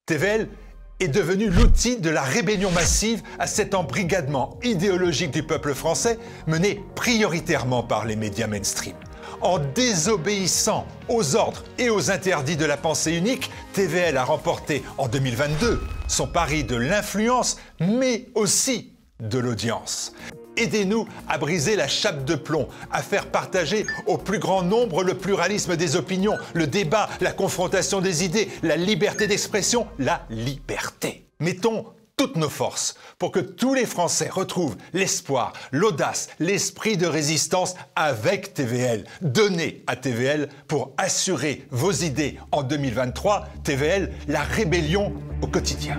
TVL est devenu l'outil de la rébellion massive à cet embrigadement idéologique du peuple français mené prioritairement par les médias mainstream. En désobéissant aux ordres et aux interdits de la pensée unique, TVL a remporté en 2022 son pari de l'influence, mais aussi de l'audience. Aidez-nous à briser la chape de plomb, à faire partager au plus grand nombre le pluralisme des opinions, le débat, la confrontation des idées, la liberté d'expression, la liberté. Mettons toutes nos forces pour que tous les Français retrouvent l'espoir, l'audace, l'esprit de résistance avec TVL. Donnez à TVL pour assurer vos idées en 2023. TVL, la rébellion au quotidien.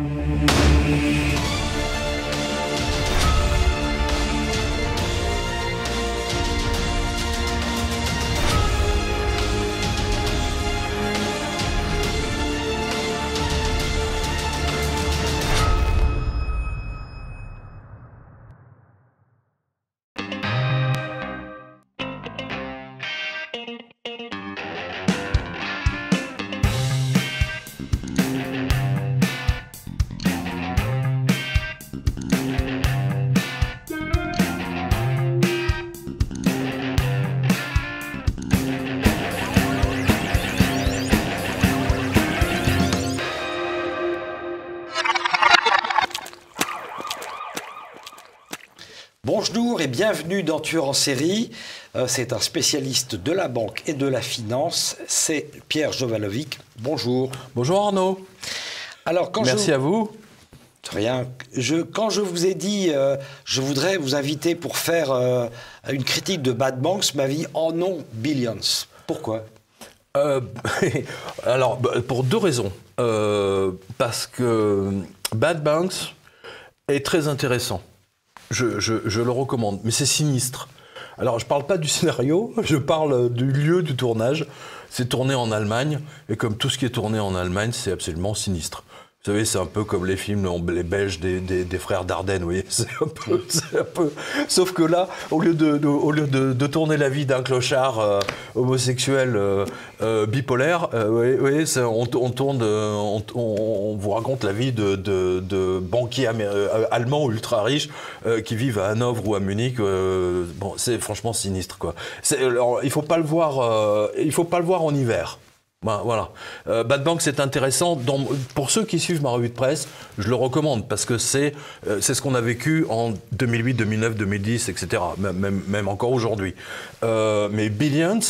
Bonjour et bienvenue dans Tueur en série. C'est un spécialiste de la banque et de la finance. C'est Pierre Jovanovic. Bonjour. Bonjour Arnaud. Alors, Merci à vous. Rien. Quand je vous ai dit je voudrais vous inviter pour faire une critique de Bad Banks, ma vie en non Billions. Pourquoi ? Alors, pour deux raisons. Parce que Bad Banks est très intéressant. Je le recommande, mais c'est sinistre. Alors, je ne parle pas du scénario, je parle du lieu du tournage. C'est tourné en Allemagne, et comme tout ce qui est tourné en Allemagne, c'est absolument sinistre. Vous savez, c'est un peu comme les films, les Belges des frères Dardenne, vous voyez, c'est un peu... Sauf que là, au lieu de tourner la vie d'un clochard homosexuel bipolaire, vous voyez, on vous raconte la vie de banquiers allemands ultra riches qui vivent à Hanovre ou à Munich. Bon, c'est franchement sinistre, quoi. Alors, il faut pas le voir en hiver. Ben, voilà. Bad Banks, c'est intéressant. Pour ceux qui suivent ma revue de presse, je le recommande parce que c'est ce qu'on a vécu en 2008, 2009, 2010, etc. Même encore aujourd'hui. Mais Billions,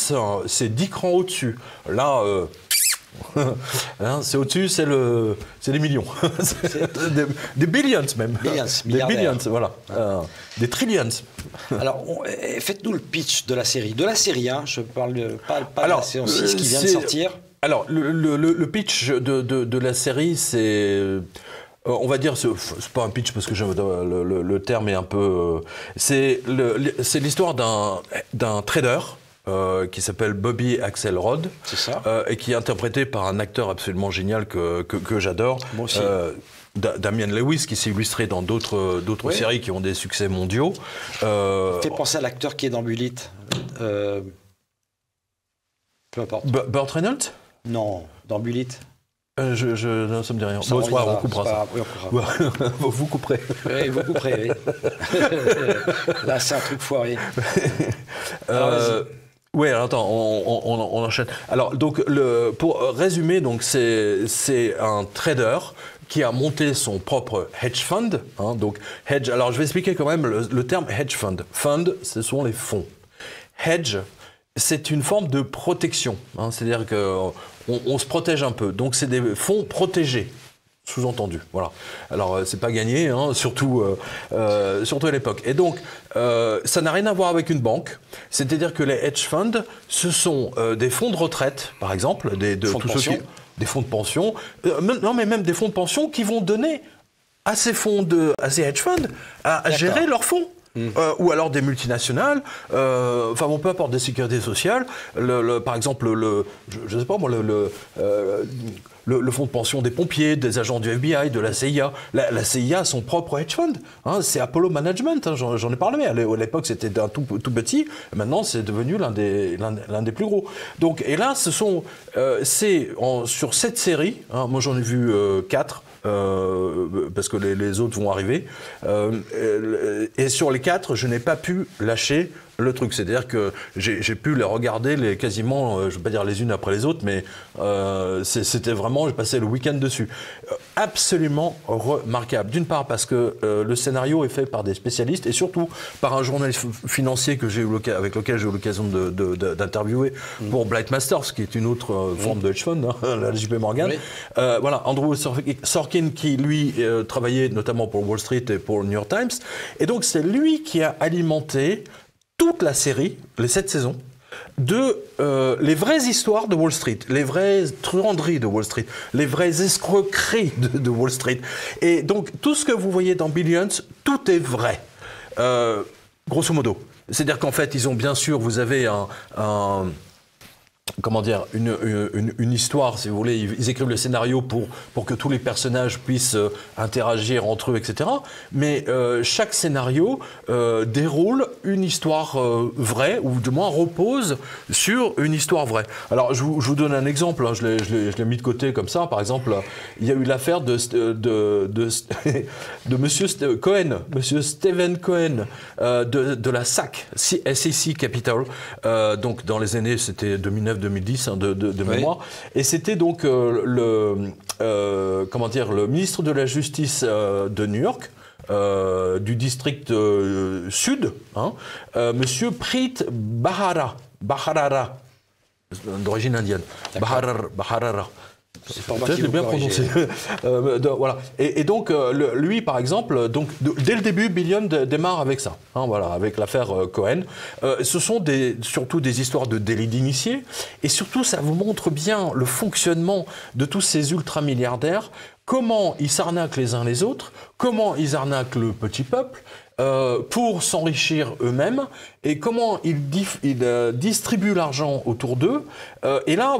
c'est 10 crans au-dessus. Là, hein, c'est au-dessus, c'est les millions. Des billions même. Des billions, voilà. Des trillions. Alors, faites-nous le pitch de la série. De la série 1, je parle pas de la saison 6 qui vient de sortir. Alors, le pitch de la série, c'est... on va dire, c'est pas un pitch parce que le terme est un peu... c'est l'histoire d'un trader qui s'appelle Bobby Axelrod. C'est ça. Et qui est interprété par un acteur absolument génial que j'adore. Moi aussi. Damian Lewis, qui s'est illustré dans d'autres séries qui ont des succès mondiaux. Fait penser à l'acteur qui est dans Bullitt. Peu importe. Burt Reynolds ? Non, dans Bullitt. Non, ça me dit rien. Bon, on coupera ça. Oui, on coupera. Vous couperez. Oui, vous couperez, oui. Là, c'est un truc foiré. Oui, alors attends, on enchaîne. Alors, donc, pour résumer, donc, c'est un trader qui a monté son propre hedge fund. Hein, donc, hedge. Alors, je vais expliquer quand même le terme hedge fund. Fund, ce sont les fonds. Hedge, c'est une forme de protection. Hein, c'est-à-dire qu'on se protège un peu. Donc, c'est des fonds protégés. Sous-entendu, voilà. Alors, c'est pas gagné, hein, surtout à l'époque. Et donc, ça n'a rien à voir avec une banque. C'est-à-dire que les hedge funds, ce sont des fonds de retraite, par exemple, des fonds de pension, non, mais même des fonds de pension qui vont donner à ces hedge funds à gérer leurs fonds. Ou alors des multinationales, enfin bon, peu importe, des sécurités sociales. Par exemple, je sais pas moi, le le fonds de pension des pompiers, des agents du FBI, de la CIA. La CIA a son propre hedge fund. Hein, c'est Apollo Management, hein, j'en ai parlé. À l'époque, c'était un tout petit. Maintenant, c'est devenu l'un des plus gros. Donc, et là, sur cette série, hein, moi j'en ai vu 4. Parce que les autres vont arriver. Et sur les 4, je n'ai pas pu lâcher le truc. C'est-à-dire que j'ai pu les regarder quasiment, je ne vais pas dire les unes après les autres, mais c'était vraiment, j'ai passé le week-end dessus. Absolument remarquable. D'une part parce que le scénario est fait par des spécialistes et surtout par un journaliste financier avec lequel j'ai eu l'occasion d'interviewer pour Blight Masters, qui est une autre forme de hedge fund, hein, la JP Morgan. Oui. Voilà, Andrew Sorkin qui, lui, travaillait notamment pour Wall Street et pour le New York Times. Et donc, c'est lui qui a alimenté toute la série, les 7 saisons, de les vraies histoires de Wall Street, les vraies truanderies de Wall Street, les vraies escroqueries de Wall Street. Et donc, tout ce que vous voyez dans Billions, tout est vrai, grosso modo. C'est-à-dire qu'en fait, ils ont bien sûr, vous avez comment dire, une histoire, si vous voulez. Ils écrivent le scénario pour que tous les personnages puissent interagir entre eux, etc. Mais chaque scénario déroule une histoire vraie, ou du moins repose sur une histoire vraie. Alors, je vous donne un exemple, hein, je l'ai mis de côté comme ça. Par exemple, il y a eu l'affaire de Monsieur Cohen, Monsieur Stephen Cohen, de la SAC, SEC Capital, donc dans les années, c'était 2009-2010 hein, de mémoire. Oui. Et c'était donc le ministre de la Justice de New York, du district sud, hein, Monsieur Preet Bharara, d'origine indienne. Bharara. C'est pas moi qui l'ai bien prononcé. Voilà. Et donc, lui, par exemple, dès le début, Billion démarre avec ça, hein, voilà, avec l'affaire Cohen. Ce sont surtout des histoires de délit d'initiés, et surtout, ça vous montre bien le fonctionnement de tous ces ultramilliardaires, comment ils s'arnaquent les uns les autres, comment ils arnaquent le petit peuple, pour s'enrichir eux-mêmes, et comment ils distribuent l'argent autour d'eux. Et là,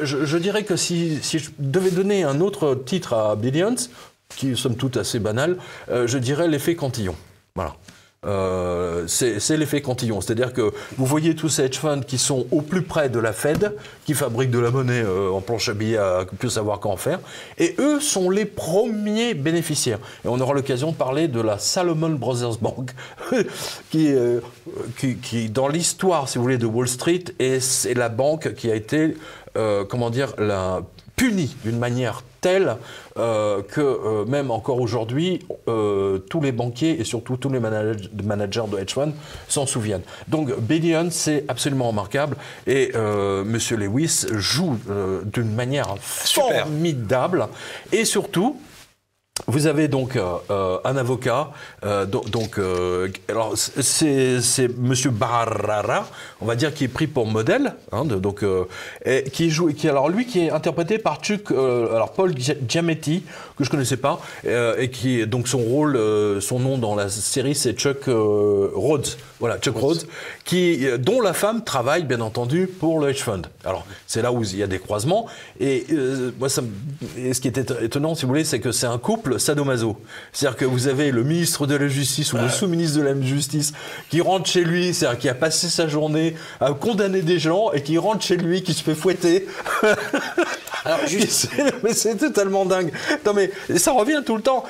je dirais que si je devais donner un autre titre à Billions, qui est somme toute assez banal, je dirais l'effet Cantillon. Voilà. C'est l'effet Cantillon, c'est-à-dire que vous voyez tous ces hedge funds qui sont au plus près de la Fed, qui fabriquent de la monnaie en planche à billets à plus savoir qu'en faire, et eux sont les premiers bénéficiaires. Et on aura l'occasion de parler de la Salomon Brothers Bank, qui dans l'histoire, si vous voulez, de Wall Street, c'est la banque qui a été, punie d'une manière telle que même encore aujourd'hui, tous les banquiers et surtout tous les managers de hedge funds s'en souviennent. Donc Billions, c'est absolument remarquable, et Monsieur Lewis joue d'une manière formidable, et surtout, vous avez donc un avocat, alors c'est Monsieur Bharara, on va dire, qui est pris pour modèle, hein, qui est interprété par Paul Giamatti, que je connaissais pas, et qui donc son nom dans la série, c'est Chuck Rhodes. Voilà, Chuck Rhodes, dont la femme travaille bien entendu pour le hedge fund. Alors c'est là où il y a des croisements, et ce qui est étonnant, si vous voulez, c'est que c'est un couple sadomaso. C'est-à-dire que vous avez le ministre de la Justice ou le sous-ministre de la Justice qui rentre chez lui, c'est-à-dire qui a passé sa journée à condamner des gens, et qui rentre chez lui, qui se fait fouetter. Alors, mais c'est totalement dingue. Non, mais ça revient tout le temps.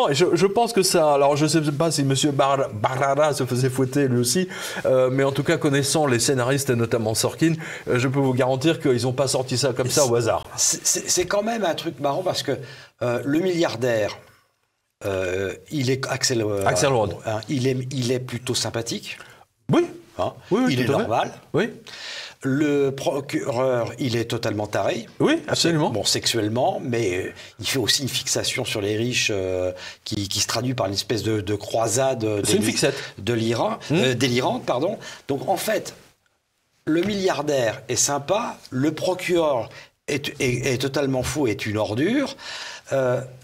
Et je pense que ça... Alors, je ne sais pas si M. Bharara se faisait fouetter lui aussi, mais en tout cas, connaissant les scénaristes, et notamment Sorkin, je peux vous garantir qu'ils n'ont pas sorti ça comme ça au hasard. C'est quand même un truc marrant, parce que le milliardaire, il est Axel Rod. Il est plutôt sympathique. Oui. Hein, oui, il est normal. Oui. Le procureur, il est totalement taré. Oui, absolument. Bon, sexuellement, mais il fait aussi une fixation sur les riches qui se traduit par une espèce de croisade délirante, pardon. Donc en fait, le milliardaire est sympa, le procureur est totalement faux, est une ordure.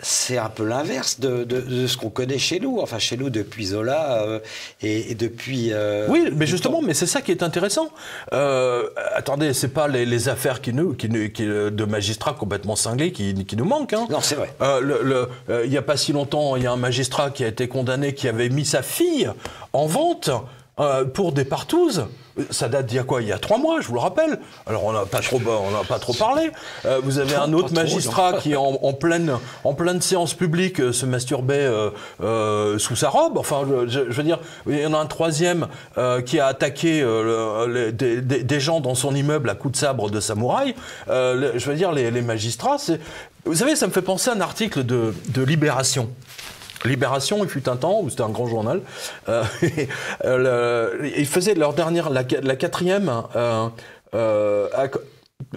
C'est un peu l'inverse de ce qu'on connaît chez nous. Enfin, chez nous, depuis Zola et depuis... oui, mais justement, mais c'est ça qui est intéressant. Attendez, c'est pas les affaires de magistrats complètement cinglés qui nous manquent. Hein. Non, c'est vrai. Il n'y a pas si longtemps, il y a un magistrat qui a été condamné, qui avait mis sa fille en vente pour des partouzes. Ça date d'il y a quoi? Il y a 3 mois, je vous le rappelle. Alors, on n'a pas trop parlé. Vous avez un autre magistrat qui, en pleine séance publique, se masturbait sous sa robe. Enfin, je veux dire, il y en a un troisième qui a attaqué des gens dans son immeuble à coups de sabre de samouraï. Je veux dire, les magistrats, c'est... Vous savez, ça me fait penser à un article de Libération. Libération, il fut un temps où c'était un grand journal. Ils faisaient leur dernière, la 4e.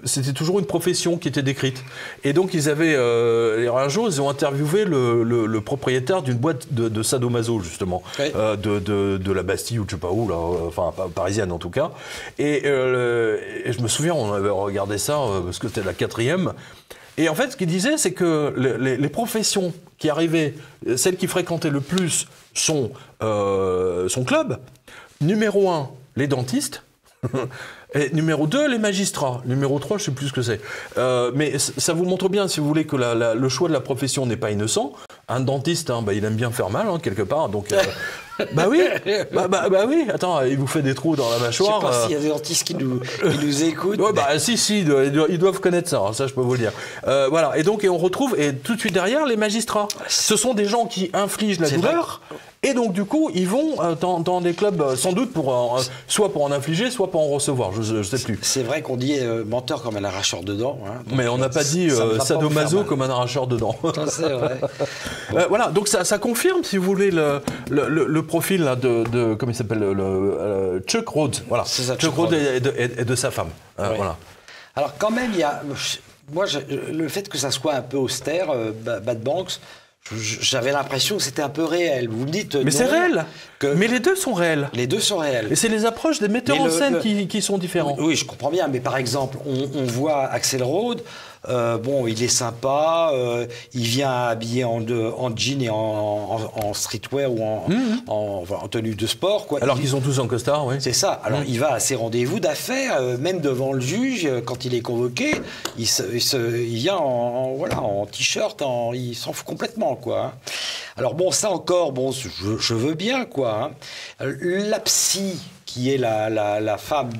C'était toujours une profession qui était décrite. Et donc, ils avaient un jour, ils ont interviewé le propriétaire d'une boîte de sadomaso, justement, oui. de la Bastille ou je sais pas où, là, enfin parisienne en tout cas. Et je me souviens, on avait regardé ça parce que c'était la 4e. Et en fait, ce qu'il disait, c'est que les professions qui arrivaient, celles qui fréquentaient le plus son club, numéro 1, les dentistes, et numéro 2, les magistrats, numéro 3, je ne sais plus ce que c'est. Mais ça vous montre bien, si vous voulez, que le choix de la profession n'est pas innocent. Un dentiste, hein, il aime bien faire mal, hein, quelque part, donc... Bah oui, oui. Attends, il vous fait des trous dans la mâchoire. Je sais pas s'il y a des dentistes qui nous écoutent. Ouais, bah si, ils doivent connaître ça. Ça, je peux vous le dire. Voilà. Et donc, on retrouve tout de suite derrière les magistrats. Ce sont des gens qui infligent la douleur. Vrai. Et donc, du coup, ils vont dans des clubs, sans doute, soit pour en infliger, soit pour en recevoir. Je sais plus. C'est vrai qu'on dit menteur comme un arracheur de dents. Hein, mais on n'a pas dit sadomaso comme un arracheur de dents. C'est vrai. Voilà. Donc, ça confirme, si vous voulez, le profil là, de comment il s'appelle, Chuck Rhodes. Voilà. Ça, Chuck Rhodes et de sa femme. Oui. Voilà. Alors, quand même, il y a. Moi, le fait que ça soit un peu austère, Bad Banks. J'avais l'impression que c'était un peu réel. Vous me dites. Mais c'est réel. Mais les deux sont réels. Les deux sont réels. Et c'est les approches des metteurs en scène qui sont différents. Oui, je comprends bien. Mais par exemple, on voit Axel Rode. Bon, il est sympa. Il vient habillé en jean et en streetwear ou en tenue de sport, quoi. Alors qu'ils sont tous en costard, oui. C'est ça. Alors il va à ses rendez-vous d'affaires, même devant le juge, quand il est convoqué, il vient en t-shirt, il s'en fout complètement, quoi. Alors bon, ça encore, bon, je veux bien, quoi. La psy, qui est la femme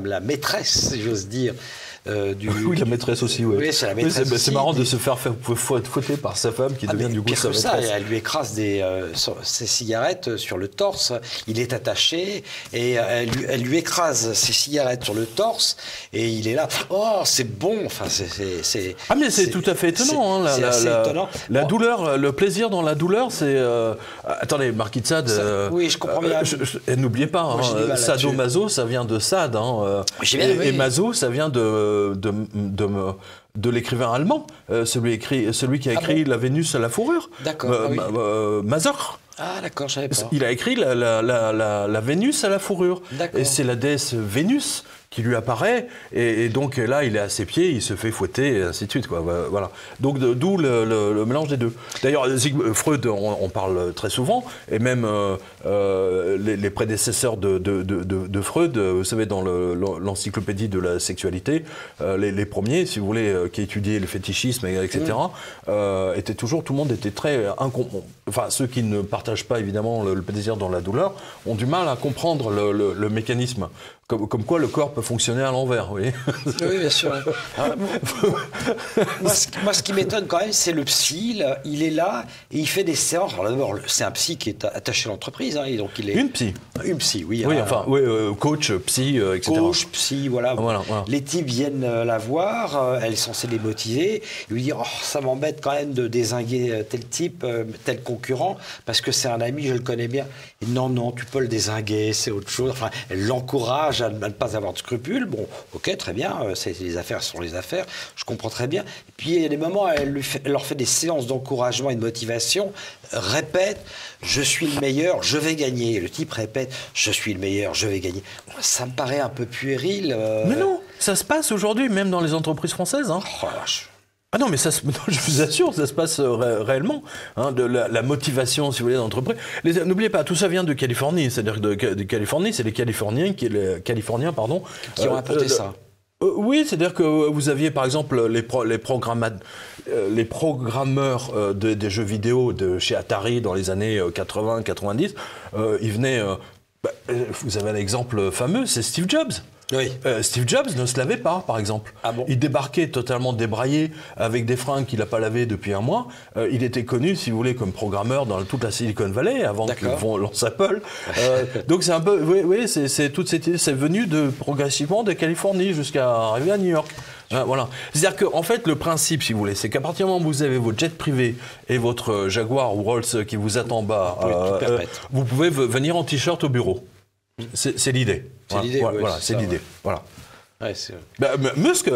la maîtresse, si j'ose dire. Oui, la maîtresse aussi, oui. Oui, c'est la maîtresse aussi. C'est marrant de se faire fouetter par sa femme qui devient du coup sa maîtresse. Ça, elle lui écrase ses cigarettes sur le torse. Il est attaché et elle lui écrase ses cigarettes sur le torse et il est là. Oh, c'est bon. Enfin, c'est. Ah, mais c'est tout à fait étonnant. C'est assez étonnant. La douleur, le plaisir dans la douleur, c'est. Attendez, Marquis de Sade. Oui, je comprends bien. N'oubliez pas, hein, sadomaso, ça vient de Sade. Hein, et maso, ça vient de l'écrivain allemand, celui qui a écrit La Vénus à la fourrure. D'accord. Mazur. Ah d'accord, je savais pas. Il a écrit la Vénus à la fourrure. D'accord. Et c'est la déesse Vénus qui lui apparaît, et donc là, il est à ses pieds, il se fait fouetter, et ainsi de suite, quoi. Voilà. Donc, d'où le mélange des deux. D'ailleurs, Freud, on parle très souvent, et même les prédécesseurs de Freud, vous savez, dans l'encyclopédie de la sexualité, les premiers, si vous voulez, qui étudiaient le fétichisme, etc., étaient toujours, tout le monde était très... Enfin, ceux qui ne partagent pas, évidemment, le plaisir dans la douleur, ont du mal à comprendre le mécanisme. Comme quoi le corps peut fonctionner à l'envers, oui. Oui, bien sûr. Moi, ce qui m'étonne quand même, c'est le psy. Il est là et il fait des séances. Alors d'abord, c'est un psy qui est attaché à l'entreprise. Hein, et donc il est... Une psy. Une psy, oui. Oui, coach, psy, etc. Coach, psy, voilà. Les types viennent la voir. Elle est censée les motiver. Il lui dit, oh, ça m'embête quand même de dézinguer tel type, tel concurrent, parce que c'est un ami, je le connais bien. Et non, tu peux le dézinguer, c'est autre chose. Enfin, elle l'encourage à ne pas avoir de scrupules. Bon, ok, très bien, les affaires sont les affaires, je comprends très bien. Et puis, il y a des moments, elle leur fait des séances d'encouragement et de motivation, répète, je suis le meilleur, je vais gagner. Le type répète, je suis le meilleur, je vais gagner. Ça me paraît un peu puéril. Mais non, Ça se passe aujourd'hui, même dans les entreprises françaises. Hein. Oh, vache. Ah non, mais ça, non, je vous assure, ça se passe réellement. Hein, de la motivation, si vous voulez, d'entreprise. N'oubliez pas, tout ça vient de Californie. C'est-à-dire de Californie, c'est les Californiens qui ont importé ça. Oui, c'est-à-dire que vous aviez, par exemple, les programmeurs des jeux vidéo de chez Atari dans les années 80-90. Ils venaient... vous avez un exemple fameux, c'est Steve Jobs. Oui. Steve Jobs ne se lavait pas, par exemple. Ah bon? Il débarquait totalement débraillé avec des fringues qu'il n'a pas lavées depuis un mois. Il était connu, si vous voulez, comme programmeur dans toute la Silicon Valley avant qu'il lance Apple. Donc c'est un peu, oui, c'est toute cette idée, c'est venu progressivement de Californie jusqu'à arriver à New York. Voilà. C'est-à-dire qu'en fait, le principe, si vous voulez, c'est qu'à partir du moment où vous avez votre jet privé et votre Jaguar ou Rolls qui vous attend en bas, vous pouvez venir en t-shirt au bureau. C'est l'idée. C'est l'idée, voilà, c'est l'idée. Ouais. Voilà. Ouais,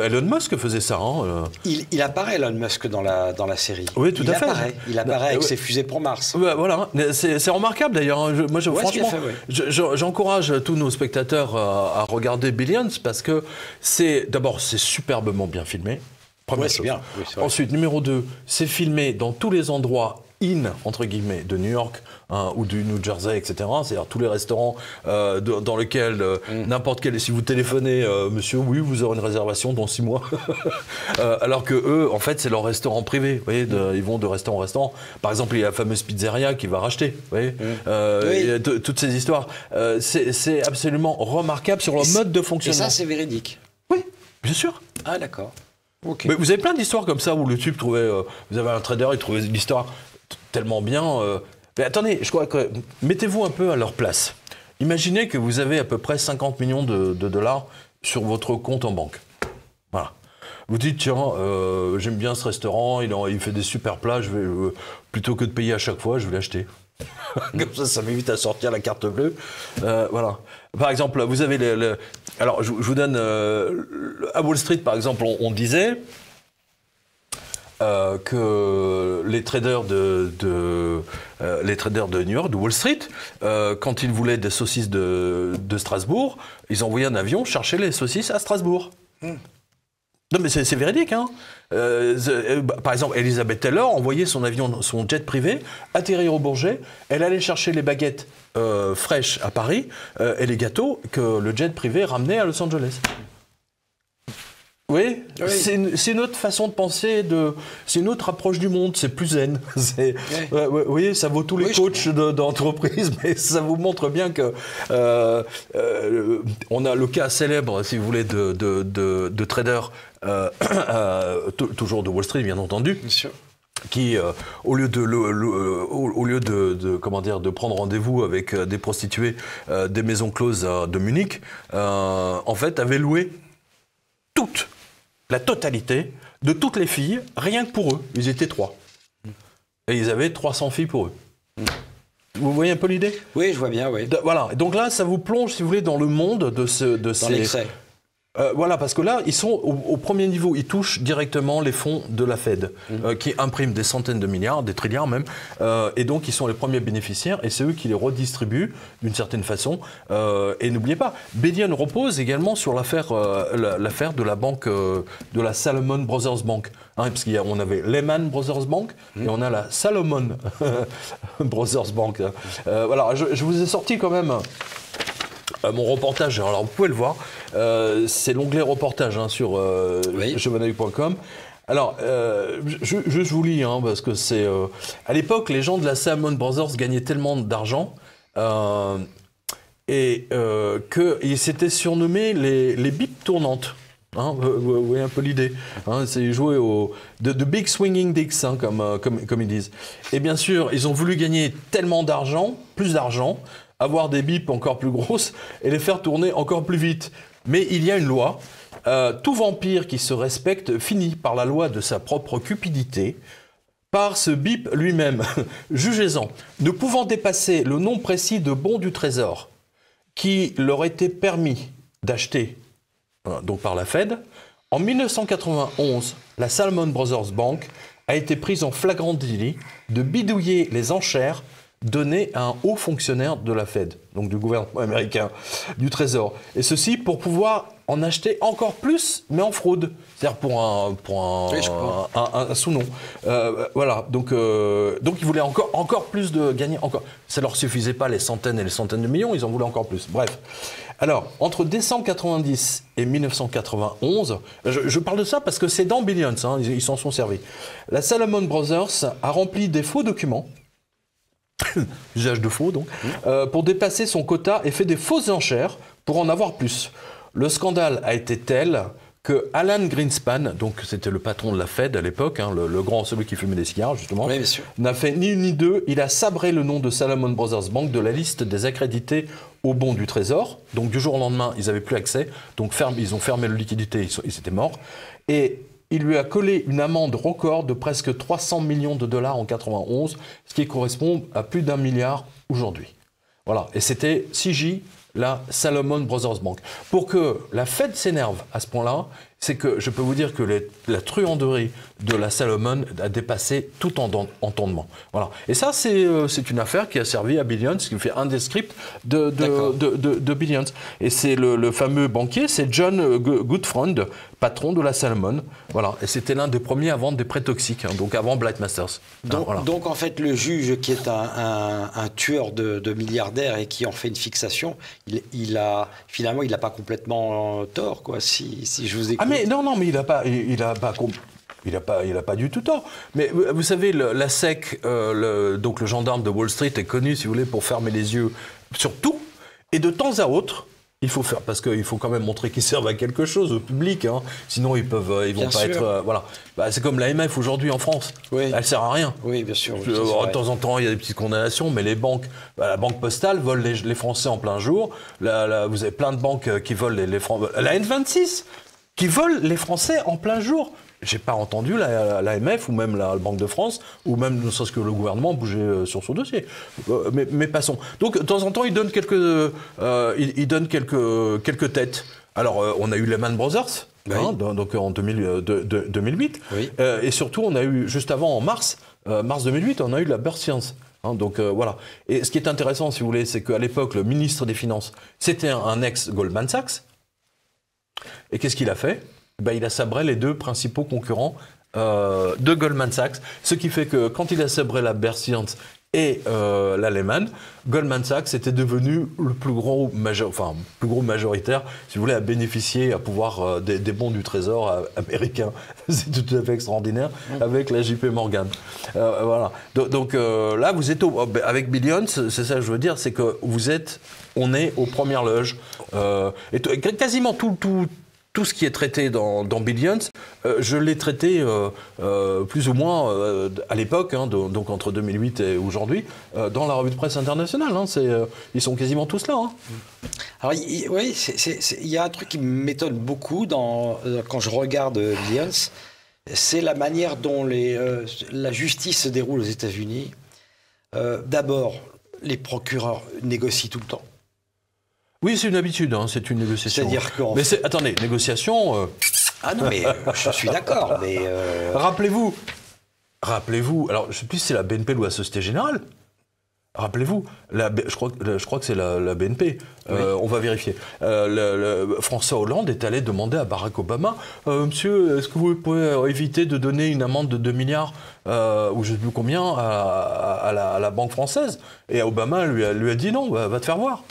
Elon Musk faisait ça. Hein. Il apparaît, Elon Musk, dans la série. Oui, tout à fait. Il apparaît avec ses fusées pour Mars. Voilà, c'est remarquable d'ailleurs. Moi, franchement, j'encourage tous nos spectateurs à regarder Billions parce que d'abord, c'est superbement bien filmé. Première chose. Bien. Oui, ensuite, numéro 2, c'est filmé dans tous les endroits entre guillemets, de New York ou du New Jersey, etc. C'est-à-dire tous les restaurants dans lesquels n'importe quel... Si vous téléphonez, monsieur, oui, vous aurez une réservation dans 6 mois. Alors que eux, en fait, c'est leur restaurant privé. Vous voyez, ils vont de restaurant en restaurant. Par exemple, il y a la fameuse pizzeria qui va racheter. Vous voyez il y a toutes ces histoires. C'est absolument remarquable sur leur mode de fonctionnement. Et ça, c'est véridique? Oui, bien sûr. Ah, d'accord. Okay. Mais vous avez plein d'histoires comme ça où le type trouvait... vous avez un trader, il trouvait l'histoire tellement bien... Mais attendez, je crois que... Mettez-vous un peu à leur place. Imaginez que vous avez à peu près 50 millions de dollars sur votre compte en banque. Voilà. Vous dites, tiens, j'aime bien ce restaurant, il fait des super plats, plutôt que de payer à chaque fois, je vais l'acheter. Comme ça m'évite à sortir la carte bleue. Voilà. Par exemple, vous avez alors, je vous donne... à Wall Street, par exemple, on disait que les traders de New York, de Wall Street, quand ils voulaient des saucisses de Strasbourg, ils envoyaient un avion chercher les saucisses à Strasbourg. Non, mais c'est véridique, hein. Par exemple, Elizabeth Taylor envoyait son avion, son jet privé, atterrir au Bourget. Elle allait chercher les baguettes fraîches à Paris et les gâteaux que le jet privé ramenait à Los Angeles. Oui. C'est une autre façon de penser, c'est une autre approche du monde, c'est plus zen. Vous voyez, ça vaut tous les coachs d'entreprise, mais ça vous montre bien que on a le cas célèbre, si vous voulez, de traders, toujours de Wall Street, bien entendu. Bien sûr. Qui, au lieu de prendre rendez-vous avec des prostituées des maisons closes de Munich, en fait, avait loué la totalité de toutes les filles, rien que pour eux. Ils étaient 3. Et ils avaient 300 filles pour eux. Vous voyez un peu l'idée? Oui, je vois bien, oui. Voilà. Et donc là, ça vous plonge, si vous voulez, dans le monde de ces... l'excès. Voilà, parce que là, ils sont au premier niveau, ils touchent directement les fonds de la Fed, qui impriment des centaines de milliards, des trilliards même, et donc ils sont les premiers bénéficiaires, et c'est eux qui les redistribuent d'une certaine façon. Et n'oubliez pas, Billion repose également sur l'affaire de la banque, de la Salomon Brothers Bank, hein, parce qu'on avait Lehman Brothers Bank, et on a la Salomon Brothers Bank. Voilà, je vous ai sorti quand même... mon reportage, alors vous pouvez le voir, c'est l'onglet reportage sur chevaneuil.com. Alors, je vous lis, parce que c'est... à l'époque, les gens de la Salomon Brothers gagnaient tellement d'argent qu'ils s'étaient surnommés les bips tournantes. Vous voyez un peu l'idée. C'est jouer de Big Swinging Dicks, comme ils disent. Et bien sûr, ils ont voulu gagner tellement d'argent, plus d'argent, avoir des bips encore plus grosses et les faire tourner encore plus vite. Mais il y a une loi. Tout vampire qui se respecte finit par la loi de sa propre cupidité, par ce bip lui-même. Jugez-en. Ne pouvant dépasser le nom précis de bons du trésor qui leur était permis d'acheter, donc par la Fed, en 1991, la Salomon Brothers Bank a été prise en flagrant délit de bidouiller les enchères donné à un haut fonctionnaire de la Fed, donc du gouvernement américain, du Trésor. Et ceci pour pouvoir en acheter encore plus, mais en fraude. C'est-à-dire pour un sous-nom. Voilà, donc ils voulaient encore plus de gagner. Ça leur suffisait pas les centaines et les centaines de millions, ils en voulaient encore plus. Bref. Alors, entre décembre 90 et 1991, je parle de ça parce que c'est dans Billions, hein, ils s'en sont servis. La Salomon Brothers a rempli des faux documents, usage de faux donc, pour dépasser son quota et fait des fausses enchères pour en avoir plus. Le scandale a été tel que Alan Greenspan, donc c'était le patron de la Fed à l'époque, hein, celui qui fumait des cigares justement, oui, bien sûr, n'a fait ni une ni deux. Il a sabré le nom de Salomon Brothers Bank de la liste des accrédités aux bons du Trésor. Donc du jour au lendemain, ils n'avaient plus accès. Donc ils ont fermé le liquidité, ils étaient morts. Et il lui a collé une amende record de presque 300 millions de dollars en 91, ce qui correspond à plus d'1 milliard aujourd'hui. Voilà. Et c'était CJ, la Salomon Brothers Bank. Pour que la Fed s'énerve à ce point-là, c'est que je peux vous dire que la truanderie de la Salomon a dépassé tout entendement. Voilà. Et ça, c'est une affaire qui a servi à Billions, qui fait un des scripts de Billions. Et c'est le fameux banquier, c'est John Gutfreund, patron de la Salomon. Voilà. Et c'était l'un des premiers à vendre des prêts toxiques, hein, donc avant Blight Masters. Donc en fait, le juge qui est un tueur de milliardaires et qui en fait une fixation, finalement, il n'a pas complètement tort, quoi, si je vous écoute. Ah mais non, mais il n'a pas du tout tort. Mais vous savez, la SEC, donc le gendarme de Wall Street est connu, si vous voulez, pour fermer les yeux sur tout. Et de temps à autre, il faut faire, parce qu'il faut quand même montrer qu'ils servent à quelque chose au public, hein. Sinon ils vont bien pas sûr. Être, voilà. Bah, c'est comme l'AMF aujourd'hui en France. Oui. Elle sert à rien. Oui, bien sûr. De temps en temps, il y a des petites condamnations, mais les banques, la Banque Postale vole les Français en plein jour. Vous avez plein de banques qui volent les Français. La N26 qui vole les Français en plein jour. J'ai pas entendu l'AMF ou même la Banque de France ou même ne serait-ce que le gouvernement bouger sur son dossier. Mais passons. Donc de temps en temps, il donne quelques têtes. Alors on a eu Lehman Brothers, oui. Hein, donc en 2008, oui. Et surtout on a eu juste avant en mars 2008, on a eu la Bersians. Hein, donc voilà. Et ce qui est intéressant, si vous voulez, c'est qu'à l'époque le ministre des Finances, c'était un ex Goldman Sachs. Et qu'est-ce qu'il a fait ? Il a sabré les deux principaux concurrents de Goldman Sachs, ce qui fait que quand il a sabré la Bersians et la Lehman, Goldman Sachs était devenu le plus gros majoritaire, si vous voulez, à bénéficier, à pouvoir des bons du Trésor américain. C'est tout à fait extraordinaire, avec la JP Morgan. Voilà. Donc là, vous êtes avec Billions, c'est ça que je veux dire, c'est que on est aux premières loges. Et quasiment tout ce qui est traité dans Billions, je l'ai traité plus ou moins à l'époque, hein, donc entre 2008 et aujourd'hui, dans la revue de presse internationale. Hein, ils sont quasiment tous là. Hein. Alors, oui, il y a un truc qui m'étonne beaucoup quand je regarde Billions, c'est la manière dont la justice se déroule aux États-Unis. D'abord, les procureurs négocient tout le temps. Oui, c'est une habitude, hein, c'est une négociation. C'est-à-dire qu'en fait... attendez, négociation... Ah non, mais je suis d'accord, mais... Rappelez-vous, alors je ne sais plus si c'est la BNP ou la Société Générale. Rappelez-vous, je crois que c'est la BNP, oui. On va vérifier. François Hollande est allé demander à Barack Obama « Monsieur, est-ce que vous pouvez éviter de donner une amende de 2 milliards ou je ne sais plus combien à la Banque française ?» Et Obama lui a dit « Non, va te faire voir ».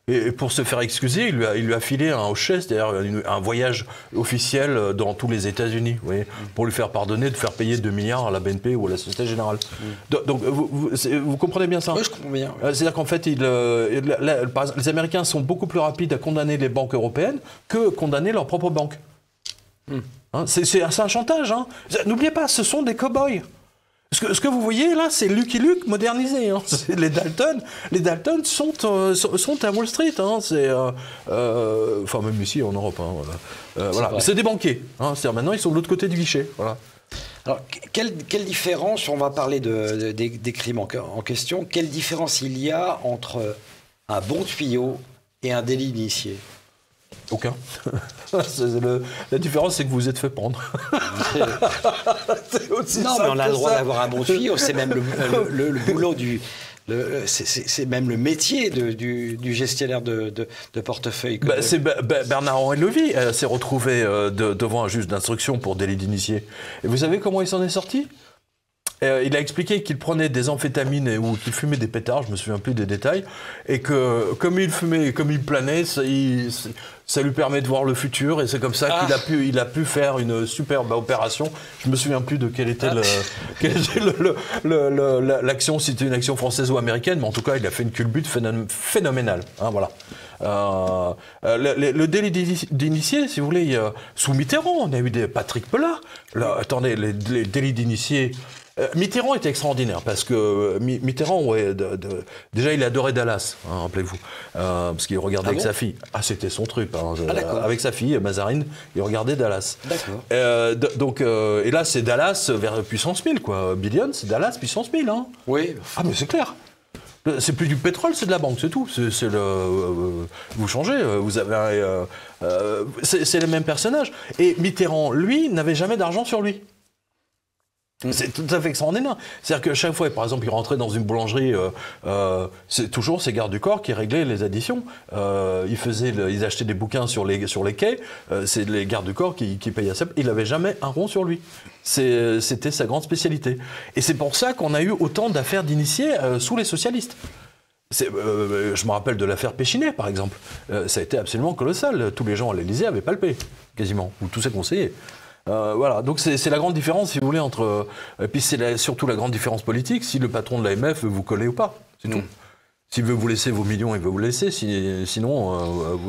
Et pour se faire excuser, il lui a filé un hochet, c'est-à-dire un voyage officiel dans tous les États-Unis, vous voyez, pour lui faire pardonner de faire payer 2 milliards à la BNP ou à la Société Générale. Donc vous comprenez bien ça ? Oui, je comprends bien. C'est-à-dire qu'en fait, les Américains sont beaucoup plus rapides à condamner les banques européennes que condamner leur propre banque. Hein, c'est un chantage. Hein. N'oubliez pas, ce sont des cow-boys. Ce que vous voyez là, c'est Lucky Luke modernisé. Hein. Les Dalton sont à Wall Street. Hein. Enfin, même ici en Europe. Hein, voilà. C'est des banquiers. Hein. Maintenant, ils sont de l'autre côté du guichet. Voilà. Alors, quelle différence, on va parler des crimes en question, quelle différence il y a entre un bon tuyau et un délit initié ? Aucun. La différence, c'est que vous êtes fait prendre. C'est aussi non, mais on a le droit d'avoir un bon tuyau. C'est même le boulot c'est même le métier du gestionnaire de portefeuille. Bernard-Henri Lévy s'est retrouvé devant un juge d'instruction pour délit d'initié. Et vous savez comment il s'en est sorti ? Il a expliqué qu'il prenait des amphétamines ou qu'il fumait des pétards, je me souviens plus des détails, et que comme il fumait, comme il planait, ça lui permet de voir le futur, et c'est comme ça qu'il a pu faire une superbe opération. Je me souviens plus de quelle était l'action, si c'était une action française ou américaine, mais en tout cas, il a fait une culbute phénoménale. Hein, voilà. Le délit d'initié, si vous voulez, sous Mitterrand, on a eu des Patrick Pellat. Là, attendez, les délits d'initié. Mitterrand était extraordinaire parce que Mitterrand, déjà il adorait Dallas, hein, rappelez-vous, parce qu'il regardait avec sa fille. Ah, c'était son truc, hein, avec sa fille Mazarine, il regardait Dallas. D'accord. Et là c'est Dallas vers puissance 1000 quoi. Billion, c'est Dallas puissance 1000, hein. Oui. Ah mais c'est clair. C'est plus du pétrole, c'est de la banque, c'est tout. Vous changez, vous avez c'est les mêmes personnages. Et Mitterrand, lui, n'avait jamais d'argent sur lui. C'est tout à fait extraordinaire. C'est-à-dire que chaque fois, par exemple, il rentrait dans une boulangerie, c'est toujours ses gardes du corps qui réglaient les additions. Ils achetaient des bouquins sur les quais, c'est les gardes du corps qui payaient ça. Il n'avait jamais un rond sur lui. C'était sa grande spécialité. Et c'est pour ça qu'on a eu autant d'affaires d'initiés sous les socialistes. Je me rappelle de l'affaire Péchinet, par exemple. Ça a été absolument colossal. Tous les gens à l'Élysée avaient palpé, quasiment, ou tous ses conseillers. Voilà, donc c'est la grande différence, si vous voulez, entre... Et puis c'est surtout la grande différence politique, si le patron de l'AMF veut vous coller ou pas, c'est tout. S'il veut vous laisser vos millions, il veut vous laisser, sinon...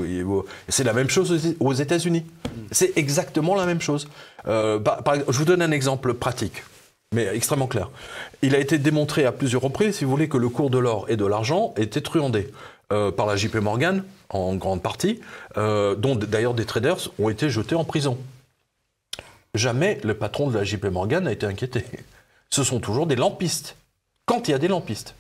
c'est la même chose aux États-Unis. C'est exactement la même chose. Je vous donne un exemple pratique, mais extrêmement clair. Il a été démontré à plusieurs reprises, si vous voulez, que le cours de l'or et de l'argent était truandé. Par la JP Morgan, en grande partie, dont d'ailleurs des traders ont été jetés en prison. Jamais le patron de la JP Morgan n'a été inquiété. Ce sont toujours des lampistes, quand il y a des lampistes.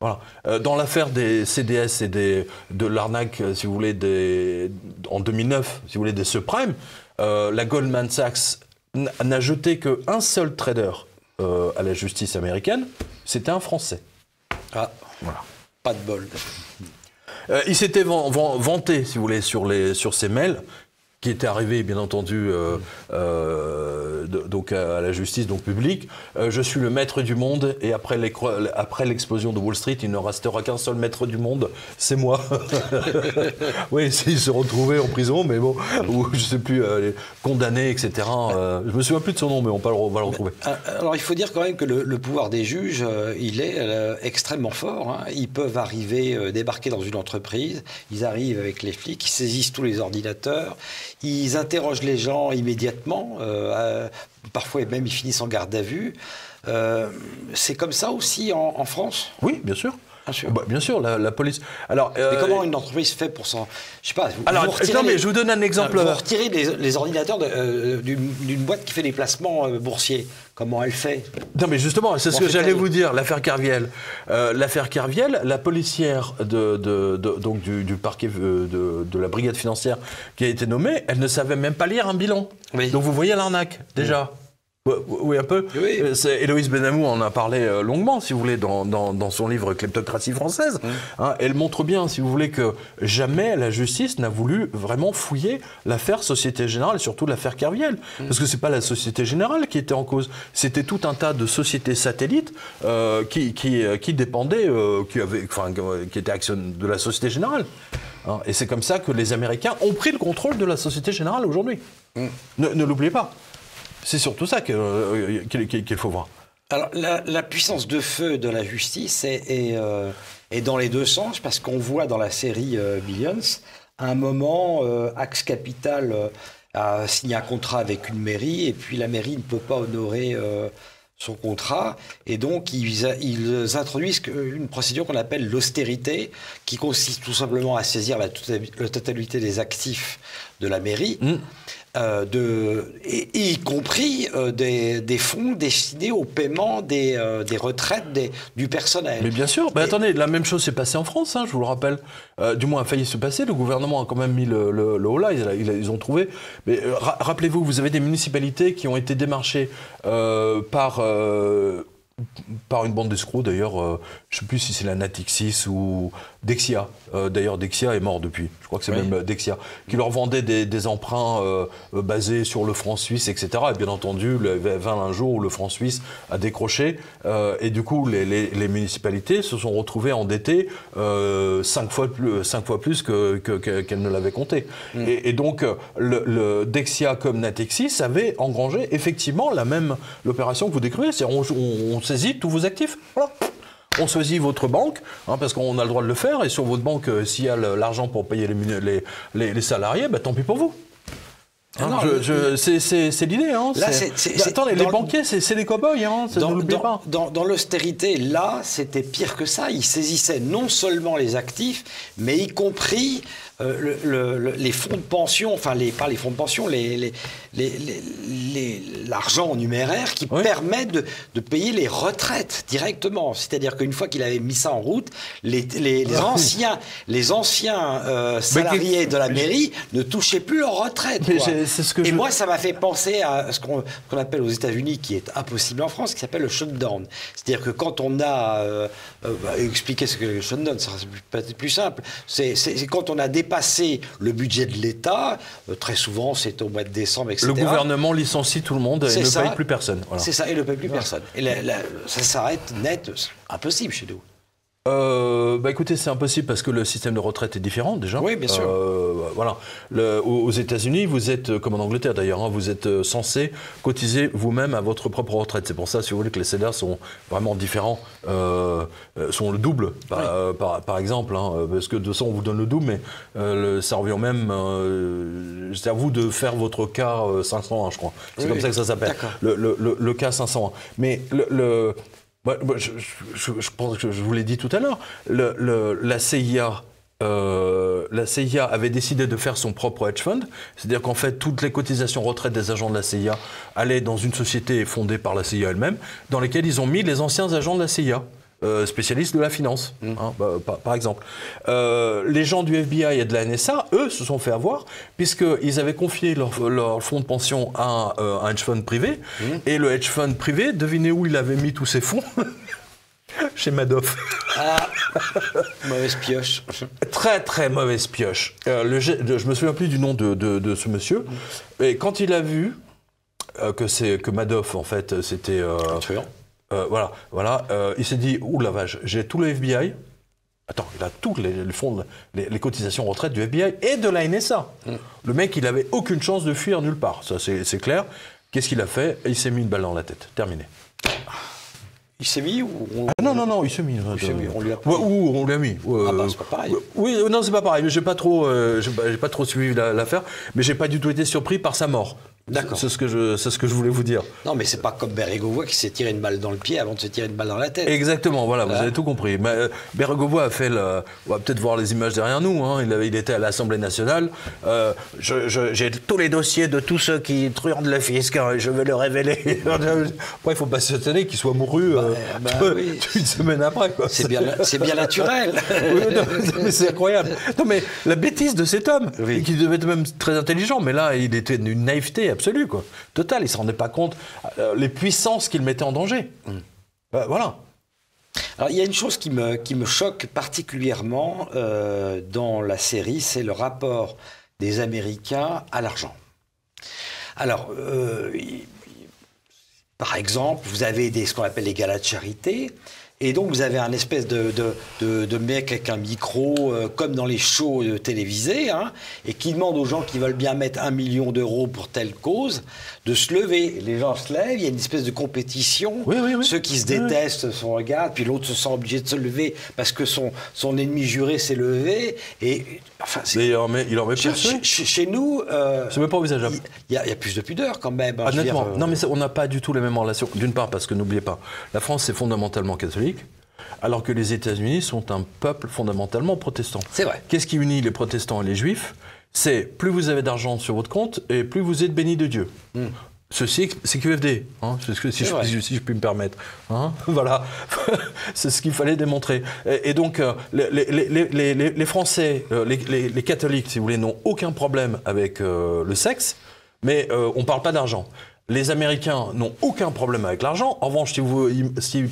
Voilà. Dans l'affaire des CDS et de l'arnaque, si vous voulez, en 2009, si vous voulez, des subprimes, la Goldman Sachs n'a jeté qu'un seul trader à la justice américaine, c'était un Français. Ah, voilà. Pas de bol. Il s'était vanté, si vous voulez, sur ses mails, qui était arrivé, bien entendu, donc à la justice donc publique. Je suis le maître du monde, et après l'explosion de Wall Street, il ne restera qu'un seul maître du monde, c'est moi. Oui, il se retrouvait en prison, mais bon, ou je ne sais plus, condamné, etc. Je me souviens plus de son nom, mais on va le retrouver. Alors, il faut dire quand même que le pouvoir des juges, il est extrêmement fort. Hein. Ils peuvent arriver, débarquer dans une entreprise, ils arrivent avec les flics, ils saisissent tous les ordinateurs, ils interrogent les gens immédiatement, parfois même ils finissent en garde à vue. C'est comme ça aussi en France ? Oui, bien sûr. Bien sûr, la police. Alors, mais comment une entreprise fait pour s'en... Je sais pas. Je vous donne un exemple. Vous retirez les ordinateurs d'une boîte qui fait des placements boursiers. Comment elle fait ? Non, mais justement, c'est ce que j'allais vous dire. L'affaire Kerviel. La policière donc du parquet de la brigade financière qui a été nommée, elle ne savait même pas lire un bilan. Oui. Donc vous voyez l'arnaque déjà. Oui, un peu. Oui. Héloïse Benamou en a parlé longuement, si vous voulez, dans son livre Kleptocratie française. Hein, elle montre bien, si vous voulez, que jamais la justice n'a voulu vraiment fouiller l'affaire Société Générale, et surtout l'affaire Kerviel. Parce que c'est pas la Société Générale qui était en cause, c'était tout un tas de sociétés satellites qui dépendaient, qui étaient actionnaires de la Société Générale. Hein, et c'est comme ça que les Américains ont pris le contrôle de la Société Générale aujourd'hui. Ne l'oubliez pas. C'est surtout ça qu'il faut voir. Alors, la puissance de feu de la justice est dans les deux sens, parce qu'on voit dans la série Billions, à un moment, Axe Capital a signé un contrat avec une mairie, et puis la mairie ne peut pas honorer son contrat, et donc ils introduisent une procédure qu'on appelle l'austérité, qui consiste tout simplement à saisir la totalité des actifs de la mairie, y compris des fonds destinés au paiement des retraites du personnel. Mais bien sûr, attendez, la même chose s'est passée en France, hein, je vous le rappelle. Du moins a failli se passer, le gouvernement a quand même mis le haut là, ils ont trouvé. Mais rappelez-vous, vous avez des municipalités qui ont été démarchées par par une bande d'escrocs d'ailleurs, je ne sais plus si c'est la Natixis ou Dexia. D'ailleurs, Dexia est mort depuis, je crois que c'est même Dexia, qui leur vendait des emprunts basés sur le franc suisse, etc. Et bien entendu, il y avait un jour où le franc suisse a décroché, et du coup, les municipalités se sont retrouvées endettées 5 fois plus qu'elles ne l'avaient compté. Et donc, le Dexia comme Natixis avait engrangé effectivement l'opération que vous décrivez, c'est-à-dire on saisit tous vos actifs, voilà. On saisit votre banque, parce qu'on a le droit de le faire, et sur votre banque, s'il y a l'argent pour payer les salariés, tant pis pour vous. C'est l'idée. Attendez, les banquiers, c'est des cow-boys, ne l'oubliez pas. Dans l'austérité, là, c'était pire que ça. Ils saisissaient non seulement les actifs, mais y compris les fonds de pension, pas les fonds de pension, l'argent en numéraire qui permet de payer les retraites directement. C'est-à-dire qu'une fois qu'il avait mis ça en route, les anciens salariés de la mairie ne touchaient plus leur retraite. Et moi, ça m'a fait penser à ce qu'on appelle aux États-Unis, qui est impossible en France, qui s'appelle le shutdown. C'est-à-dire que quand on a expliquer ce que le shutdown, ça sera peut-être plus simple. C'est quand on a dépassé le budget de l'État, très souvent c'est au mois de décembre, etc. Le gouvernement licencie tout le monde et ne paye plus personne. Voilà. C'est ça, et ne paye plus personne. Et ça s'arrête net, impossible chez nous. Écoutez, c'est impossible parce que le système de retraite est différent déjà. Oui, bien sûr. Voilà. Aux États-Unis, vous êtes, comme en Angleterre d'ailleurs, vous êtes censé cotiser vous-même à votre propre retraite. C'est pour ça, si vous voulez, que les salaires sont vraiment différents, sont le double, par exemple. Parce que de toute façon, on vous donne le double, mais ça revient au même. C'est à vous de faire votre cas 501, je crois. C'est comme ça que ça s'appelle. Le cas 501. Mais je pense que je vous l'ai dit tout à l'heure, la CIA avait décidé de faire son propre hedge fund, c'est-à-dire qu'en fait toutes les cotisations retraite des agents de la CIA allaient dans une société fondée par la CIA elle-même, dans laquelle ils ont mis les anciens agents de la CIA. Spécialistes de la finance, par exemple. Les gens du FBI et de la NSA, eux, se sont fait avoir, puisqu'ils avaient confié leur fonds de pension à un hedge fund privé, et le hedge fund privé, devinez où il avait mis tous ses fonds? Chez Madoff. Mauvaise pioche. Très, très mauvaise pioche. Je me souviens plus du nom de ce monsieur, et quand il a vu que Madoff, en fait, c'était... il s'est dit, ouh la vache, j'ai tout le FBI. Attends, il a tous les fonds, les cotisations retraite du FBI et de la NSA. Le mec, il avait aucune chance de fuir nulle part, ça c'est clair. Qu'est-ce qu'il a fait? Il s'est mis une balle dans la tête. Terminé. Il s'est mis ou non, il s'est mis. On lui a pris. On lui a mis. C'est pas pareil. Oui, non, c'est pas pareil. Mais j'ai pas trop suivi l'affaire. Mais j'ai pas du tout été surpris par sa mort. D'accord. C'est ce que je voulais vous dire. Non, mais c'est pas comme Bérégovoy qui s'est tiré une balle dans le pied avant de se tirer une balle dans la tête. Exactement, voilà, vous avez tout compris. Bérégovoy a fait on va peut-être voir les images derrière nous, il était à l'Assemblée nationale. J'ai tous les dossiers de tous ceux qui truandent le fisc, je vais le révéler. Après, il faut pas s'étonner qu'il soit mouru une semaine après. C'est bien naturel. Oui, c'est incroyable. Non, mais la bêtise de cet homme, qui devait être même très intelligent, mais là, il était d'une naïveté absolue, quoi. Total, il ne se rendait pas compte les puissances qu'il mettait en danger. Voilà. Alors, il y a une chose qui me choque particulièrement dans la série, c'est le rapport des Américains à l'argent. Alors, par exemple, vous avez ce qu'on appelle les galas de charité. Et donc, vous avez un espèce de mec avec un micro, comme dans les shows télévisés, et qui demande aux gens qui veulent bien mettre 1 million d'euros pour telle cause, de se lever. Les gens se lèvent, il y a une espèce de compétition. Oui. Ceux qui se détestent se regardent, puis l'autre se sent obligé de se lever parce que son ennemi juré s'est levé. Et, enfin, il en met plus. Chez nous... c'est même pas envisageable. Il y a plus de pudeur, quand même. Honnêtement, non, mais on n'a pas du tout les mêmes relations. D'une part, parce que n'oubliez pas, la France, c'est fondamentalement catholique, alors que les États-Unis sont un peuple fondamentalement protestant. C'est vrai. Qu'est-ce qui unit les protestants et les juifs? C'est plus vous avez d'argent sur votre compte et plus vous êtes béni de Dieu. Ceci, c'est QFD, si je puis me permettre. Voilà, c'est ce qu'il fallait démontrer. Et donc, les Français, les catholiques, si vous voulez, n'ont aucun problème avec le sexe, mais on ne parle pas d'argent. Les Américains n'ont aucun problème avec l'argent. En revanche, si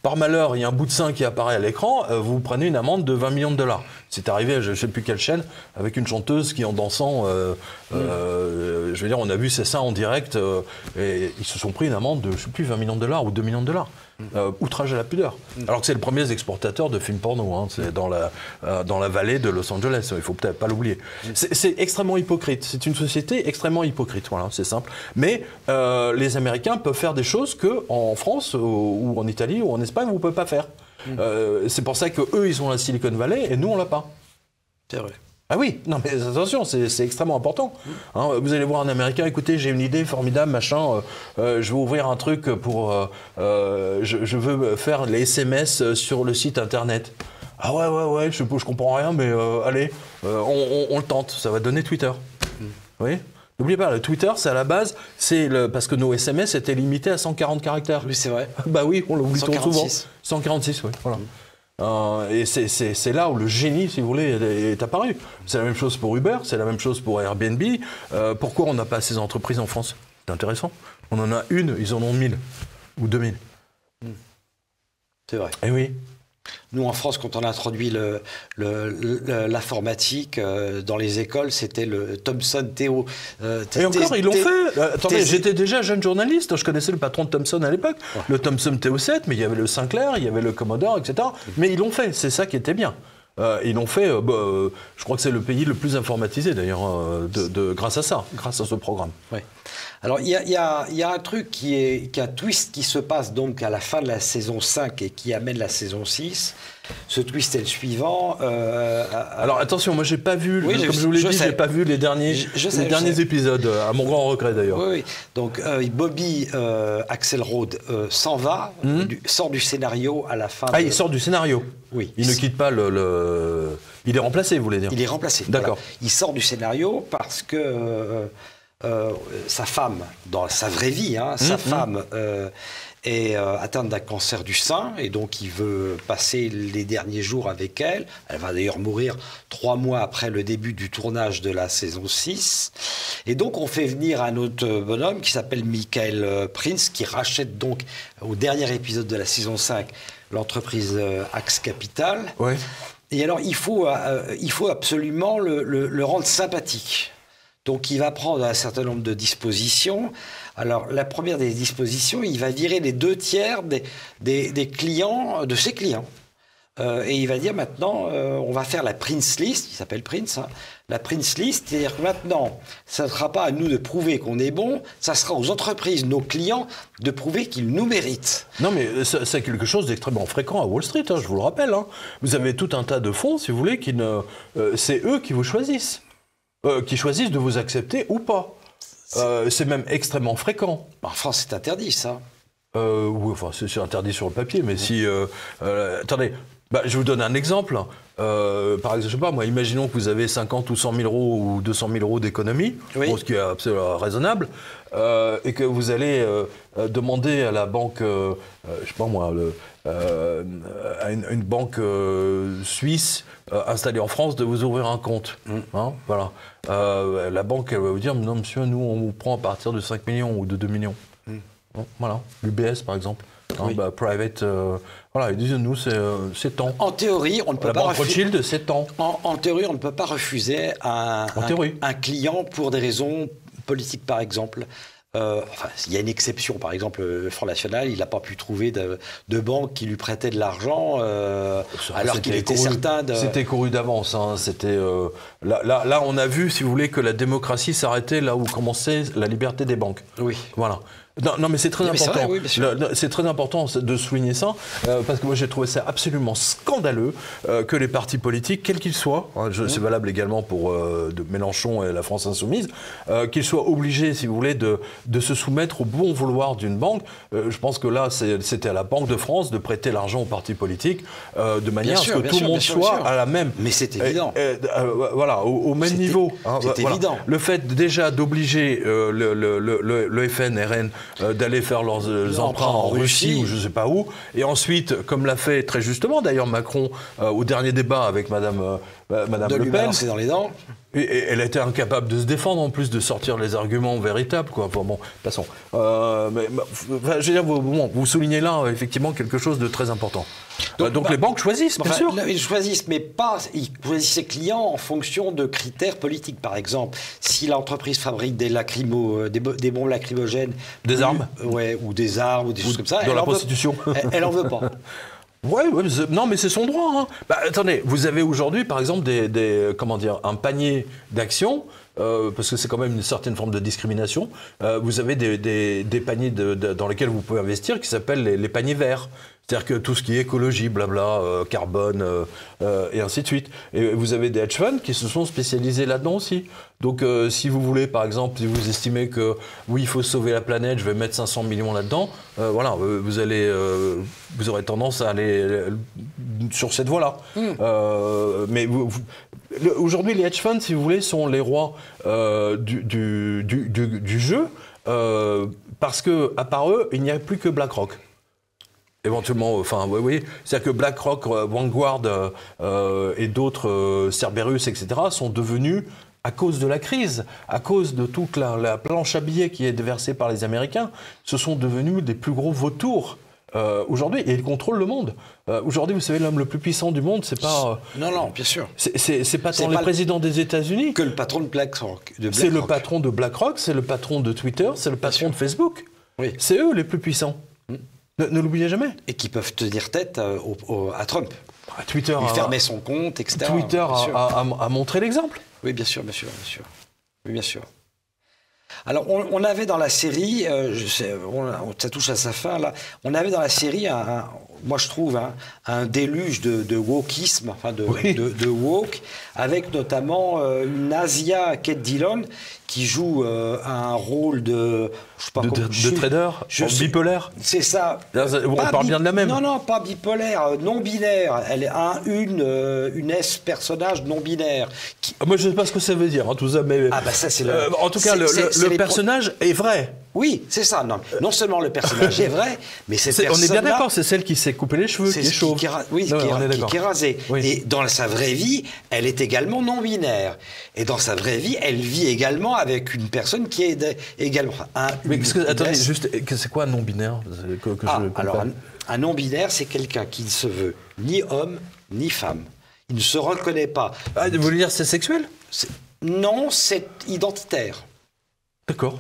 par malheur, il y a un bout de sein qui apparaît à l'écran, vous prenez une amende de 20 millions de $. C'est arrivé, je ne sais plus quelle chaîne, avec une chanteuse qui, en dansant, je veux dire, on a vu ces seins en direct, et ils se sont pris une amende de, je ne sais plus, 20 millions de $ ou 2 millions de $. Outrage à la pudeur. Alors que c'est le premier exportateur de films porno, hein, c'est dans la vallée de Los Angeles, il ne faut peut-être pas l'oublier. C'est extrêmement hypocrite, c'est une société extrêmement hypocrite, voilà, c'est simple. Mais les Américains peuvent faire des choses qu'en France, ou en Italie, ou en Espagne, vous ne pouvez pas faire. C'est pour ça qu'eux, ils ont la Silicon Valley, et nous, on ne l'a pas. C'est vrai. Ah oui, non mais attention, c'est extrêmement important. Hein, vous allez voir un Américain, écoutez, j'ai une idée formidable, machin, je vais ouvrir un truc pour... je veux faire les SMS sur le site internet. Ah ouais, je comprends rien, mais allez, on le tente, ça va donner Twitter. Oui. N'oubliez pas, le Twitter, c'est à la base, parce que nos SMS étaient limités à 140 caractères. Oui, c'est vrai. Bah oui, on l'oublie trop souvent. 146, oui, voilà. Et c'est là où le génie, si vous voulez, est apparu. C'est la même chose pour Uber, c'est la même chose pour Airbnb. Pourquoi on n'a pas ces entreprises en France? C'est intéressant. On en a une, ils en ont 1000 ou 2000. C'est vrai. Eh oui. Nous, en France, quand on a introduit l'informatique dans les écoles, c'était le Thomson Théo. Et encore, ils l'ont fait. Attendez, j'étais déjà jeune journaliste, je connaissais le patron de Thomson à l'époque, le Thomson TO7, mais il y avait le Sinclair, il y avait le Commodore, etc. Mais ils l'ont fait, c'est ça qui était bien. Ils l'ont fait, je crois que c'est le pays le plus informatisé d'ailleurs, grâce à ça, grâce à ce programme. Ouais. Alors il y a un truc un twist qui se passe donc à la fin de la saison 5 et qui amène la saison 6. Ce twist est le suivant. Alors attention, moi j'ai pas vu, comme je vous l'ai dit, j'ai pas vu les derniers épisodes, à mon grand regret d'ailleurs. Oui. Donc Bobby Axelrod s'en va, sort du scénario à la fin. Ah, il sort du scénario. Oui. Il ne quitte pas Il est remplacé, vous voulez dire? Il est remplacé. D'accord. Voilà. Il sort du scénario parce que sa femme, dans sa vraie vie, sa femme est atteinte d'un cancer du sein et donc il veut passer les derniers jours avec elle. Elle va d'ailleurs mourir 3 mois après le début du tournage de la saison 6. Et donc on fait venir un autre bonhomme qui s'appelle Michael Prince qui rachète donc au dernier épisode de la saison 5 l'entreprise Axe Capital. Ouais. Et alors il faut absolument le rendre sympathique. Donc il va prendre un certain nombre de dispositions. Alors la première des dispositions, il va virer les 2/3 des clients, de ses clients. Et il va dire maintenant, on va faire la Prince List, il s'appelle Prince, la Prince List, c'est-à-dire que maintenant, ça ne sera pas à nous de prouver qu'on est bon, ça sera aux entreprises, nos clients, de prouver qu'ils nous méritent. Non mais c'est quelque chose d'extrêmement fréquent à Wall Street, je vous le rappelle. Vous avez tout un tas de fonds, si vous voulez, c'est eux qui vous choisissent. Qui choisissent de vous accepter ou pas. C'est même extrêmement fréquent. En France, c'est interdit, ça. Oui, enfin, c'est interdit sur le papier, mais si... attendez, je vous donne un exemple. Par exemple, je sais pas, moi, imaginons que vous avez 50 ou 100 000 euros ou 200 000 euros d'économie, ce qui est absolument raisonnable, et que vous allez demander à la banque, je sais pas moi, à une banque suisse installée en France de vous ouvrir un compte. Voilà. La banque elle va vous dire, non monsieur, nous on vous prend à partir de 5 millions ou de 2 millions. Voilà. L'UBS par exemple. Private, voilà, ils disent nous c'est tant. En théorie, on ne peut pas refuser. Rothschild, c'est tant. En théorie, on ne peut pas refuser un client pour des raisons politiques, par exemple. Il y a une exception, par exemple, le Front National, il n'a pas pu trouver de banque qui lui prêtait de l'argent, alors qu'il était certain de... C'était couru d'avance. C'était là, on a vu, si vous voulez, que la démocratie s'arrêtait là où commençait la liberté des banques. Oui. Voilà. Non, mais c'est très important. C'est très important de souligner ça, parce que moi j'ai trouvé ça absolument scandaleux que les partis politiques, quels qu'ils soient, c'est valable également pour de Mélenchon et la France Insoumise, qu'ils soient obligés, si vous voulez, de se soumettre au bon vouloir d'une banque. Je pense que là, c'était à la Banque de France de prêter l'argent aux partis politiques de manière à ce que tout le monde soit à la même. Mais c'est évident. Voilà, au même niveau. C'est évident. Le fait déjà d'obliger le FNRN d'aller faire leurs emprunts en Russie ou je ne sais pas où. Et ensuite, comme l'a fait très justement d'ailleurs Macron au dernier débat avec Madame Madame De Le lui Pen. balancer dans les dents. Et elle était incapable de se défendre, en plus de sortir les arguments véritables, quoi. Enfin, bon, passons. Je veux dire, vous soulignez là, effectivement, quelque chose de très important. Donc les banques choisissent, bien sûr. Ils choisissent, mais pas. Ils choisissent ses clients en fonction de critères politiques. Par exemple, si l'entreprise fabrique des bombes lacrymogènes. Des armes. Ouais, ou des armes, ou des choses comme ça. Dans la prostitution. Elle en veut pas. Ouais, non, mais c'est son droit. Hein. Attendez, vous avez aujourd'hui, par exemple, un panier d'actions, parce que c'est quand même une certaine forme de discrimination. Vous avez des paniers dans lesquels vous pouvez investir qui s'appellent les paniers verts. C'est-à-dire que tout ce qui est écologie, blabla, carbone, et ainsi de suite. Et vous avez des hedge funds qui se sont spécialisés là-dedans aussi. Donc, si vous voulez, par exemple, si vous estimez que, oui, il faut sauver la planète, je vais mettre 500 millions là-dedans, voilà, vous aurez tendance à aller sur cette voie-là. Mais aujourd'hui, les hedge funds, si vous voulez, sont les rois du jeu, parce que, à part eux, il n'y a plus que BlackRock. Éventuellement, enfin, oui, oui. C'est-à-dire que BlackRock, Vanguard et d'autres, Cerberus, etc., sont devenus, à cause de la crise, à cause de toute la planche à billets qui est déversée par les Américains, ce sont devenus des plus gros vautours aujourd'hui, et ils contrôlent le monde. Aujourd'hui, vous savez, l'homme le plus puissant du monde, c'est pas... Non, bien sûr. C'est pas tant le président des États-Unis que le patron de BlackRock. C'est le patron de BlackRock, c'est le patron de Twitter, c'est le patron de Facebook. Oui. C'est eux les plus puissants. Ne l'oubliez jamais. Et qui peuvent tenir tête à Trump. Twitter il fermait son compte, etc. Twitter a montré l'exemple. Oui, bien sûr. Oui, bien sûr. Alors, on avait dans la série, ça touche à sa fin là, on avait dans la série, moi je trouve, un déluge de wokisme, enfin de woke, avec notamment une Asia Kate Dillon qui joue un rôle de... Je sais pas de trader, bipolaire. C'est ça. On parle bien de la même. Non, pas bipolaire, non-binaire. Elle est une personnage non-binaire. Moi, je ne sais pas ce que ça veut dire, tout ça, mais... Ah bah ça, c'est en tout cas, le personnage est vrai. Oui, c'est ça. Non seulement le personnage est vrai, mais cette personne-là... On est bien d'accord, c'est celle qui s'est coupé les cheveux, qui est chauve. Qui est rasée. Oui. Et dans sa vraie vie, elle est également non-binaire. Et dans sa vraie vie, elle vit également avec une personne qui est également... attendez, juste, c'est quoi un non-binaire alors, un non-binaire, c'est quelqu'un qui ne se veut ni homme, ni femme. Il ne se reconnaît pas. Vous voulez dire c'est sexuel ? Non, c'est identitaire. D'accord.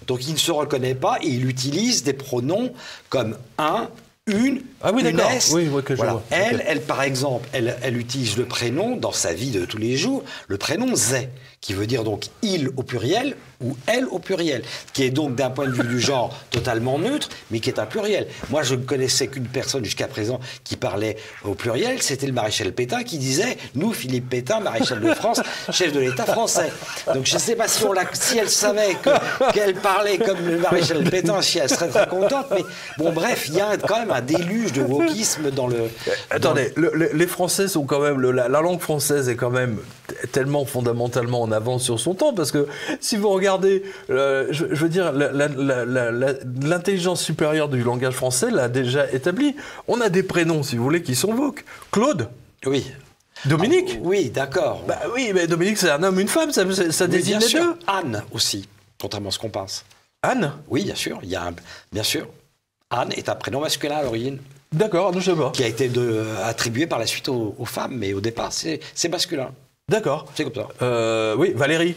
Donc il ne se reconnaît pas et il utilise des pronoms comme un, une, une S. Oui, que je vois. Elle, par exemple, elle utilise le prénom dans sa vie de tous les jours, le prénom Zé, qui veut dire donc il au pluriel ou elle au pluriel, qui est donc d'un point de vue du genre totalement neutre, mais qui est un pluriel. Moi, je ne connaissais qu'une personne jusqu'à présent qui parlait au pluriel, c'était le maréchal Pétain qui disait « Nous, Philippe Pétain, maréchal de France, chef de l'État français ». Donc je ne sais pas si elle savait qu'elle parlait comme le maréchal Pétain, si elle serait très contente, mais bon, bref, il y a quand même un déluge de wokisme dans le... Attendez, les Français sont quand même... La langue française est quand même tellement fondamentalement en avance sur son temps, parce que si vous regardez, je veux dire, l'intelligence supérieure du langage français l'a déjà établi. On a des prénoms, si vous voulez, qui sont woke. Claude. Oui. Dominique. Oui, d'accord. Oui, mais Dominique, c'est un homme, une femme, ça désigne les deux. Anne aussi, contrairement à ce qu'on pense. Anne. Oui, bien sûr. Bien sûr. Anne est un prénom masculin à l'origine. D'accord, je sais pas. Qui a été attribué par la suite aux femmes, mais au départ, c'est masculin. D'accord. C'est comme ça. Oui, Valérie.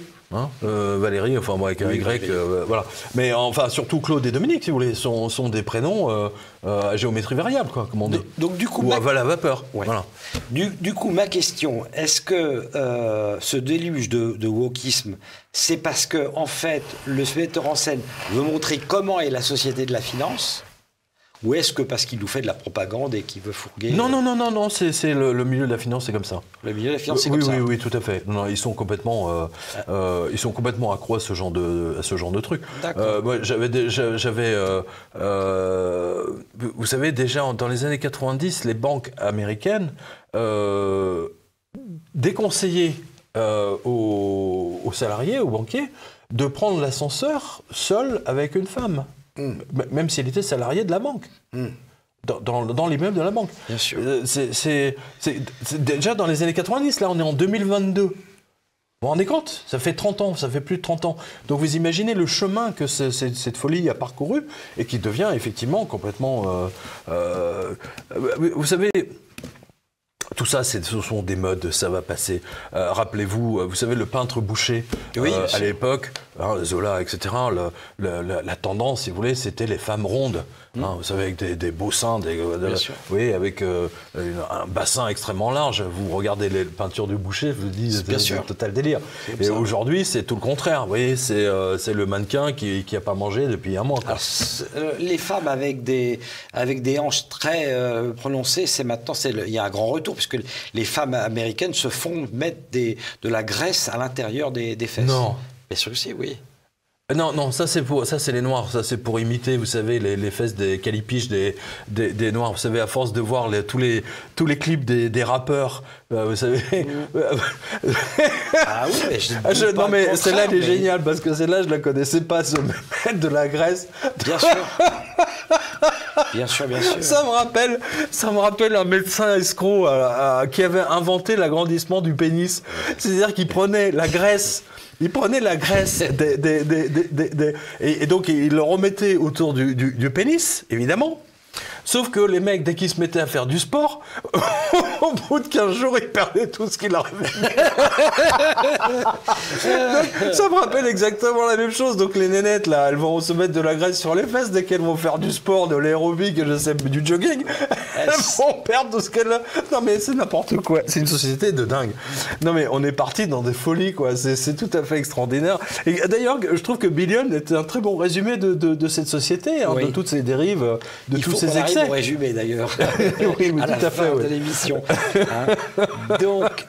Valérie, enfin bon, avec un Y, voilà. Mais enfin, surtout Claude et Dominique, si vous voulez, sont des prénoms à géométrie variable, quoi, comme on dit. Donc du coup, ou à la vapeur. Ouais. Voilà. Du coup, ma question, est-ce que ce déluge de wokisme, c'est parce que en fait, le metteur en scène veut montrer comment est la société de la finance? Ou est-ce que parce qu'il nous fait de la propagande et qu'il veut fourguer... Non, c'est le milieu de la finance, c'est comme ça. Le milieu de la finance, c'est comme ça. Oui, tout à fait. Non, ils sont complètement accros à ce genre de truc. Moi, vous savez, déjà dans les années 90, les banques américaines déconseillaient aux salariés, aux banquiers, de prendre l'ascenseur seul avec une femme. Même s'il était salarié de la banque. dans l'immeuble de la banque. Bien sûr. C'est déjà dans les années 90, là on est en 2022. Vous vous rendez compte? Ça fait 30 ans, ça fait plus de 30 ans. Donc vous imaginez le chemin que cette folie a parcouru et qui devient effectivement complètement... vous savez... Tout ça, ce sont des modes, ça va passer. Rappelez-vous, vous savez, le peintre Boucher, à l'époque, Zola, etc., la tendance, si vous voulez, c'était les femmes rondes. Vous savez, avec des beaux seins, oui, avec un bassin extrêmement large. Vous regardez les peintures du Boucher, je vous dis, c'est un total délire. Et aujourd'hui, c'est tout le contraire. Vous voyez, c'est le mannequin qui n'a pas mangé depuis un mois. Alors, les femmes avec des hanches très prononcées, il y a un grand retour, puisque les femmes américaines se font mettre de la graisse à l'intérieur des fesses. Non. Bien sûr que si, oui. Non, ça c'est les Noirs, ça c'est pour imiter, vous savez, les fesses des calipiches des Noirs. Vous savez, à force de voir tous les clips des rappeurs, vous savez. Ah oui, mais non mais celle-là elle est géniale parce que celle-là je la connaissais pas, se mettre de la graisse. Bien sûr. Bien sûr. Ça me rappelle un médecin escroc qui avait inventé l'agrandissement du pénis. C'est-à-dire qu'il prenait la graisse. Et donc il le remettait autour du pénis, évidemment. Sauf que les mecs, dès qu'ils se mettaient à faire du sport, au bout de 15 jours, ils perdaient tout ce qu'il avait. Donc, ça me rappelle exactement la même chose. Donc les nénettes, là, elles vont se mettre de la graisse sur les fesses dès qu'elles vont faire du sport, de l'aérobic, je sais, du jogging. Elles vont perdre tout ce qu'elles... Non mais c'est n'importe quoi. C'est une société de dingue. Non mais on est parti dans des folies, quoi. C'est tout à fait extraordinaire. Et d'ailleurs, je trouve que Billion est un très bon résumé de cette société, de toutes ces dérives, de tous ces excès. Pour résumer d'ailleurs oui, à la tout à fin fait, de l'émission. Donc,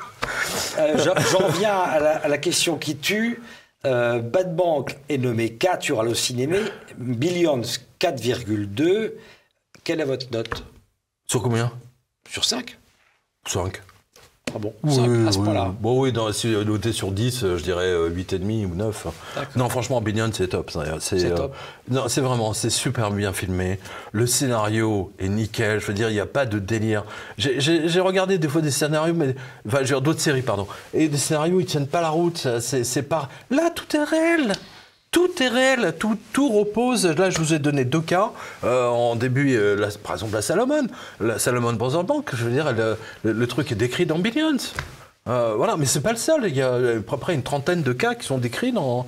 j'en viens à la question qui tue. Bad Bank est nommé 4 sur Allocinéma, Billions 4,2. Quelle est votre note? Sur combien? Sur 5. 5. Ah bon, Oui, 5 à ce point-là. Bon, oui, si noté sur 10, je dirais 8,5 ou 9. Non, franchement, Billion, c'est top. C'est top. Non, c'est vraiment, c'est super bien filmé. Le scénario est nickel. Je veux dire, il n'y a pas de délire. J'ai regardé des fois des scénarios, enfin, d'autres séries, pardon. Et des scénarios, ils tiennent pas la route. C'est pas... Là, tout est réel. Tout est réel, tout repose. Là, je vous ai donné 2 cas. En début, par exemple, la Salomon Brothers Bank, je veux dire, le truc est décrit dans Billions. Voilà, mais c'est pas le seul. Il y a à peu près une trentaine de cas qui sont décrits dans...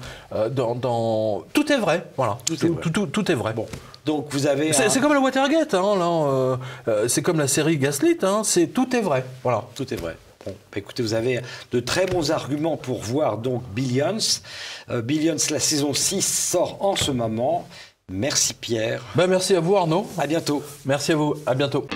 Tout est vrai, voilà. Tout est vrai. Bon. Donc vous avez... C'est comme le Watergate, c'est comme la série Gaslit, tout est vrai, voilà. Tout est vrai. Bon, bah écoutez, vous avez de très bons arguments pour voir donc Billions. Billions, la saison 6 sort en ce moment. Merci Pierre. Merci à vous Arnaud. À bientôt. Merci à vous, à bientôt.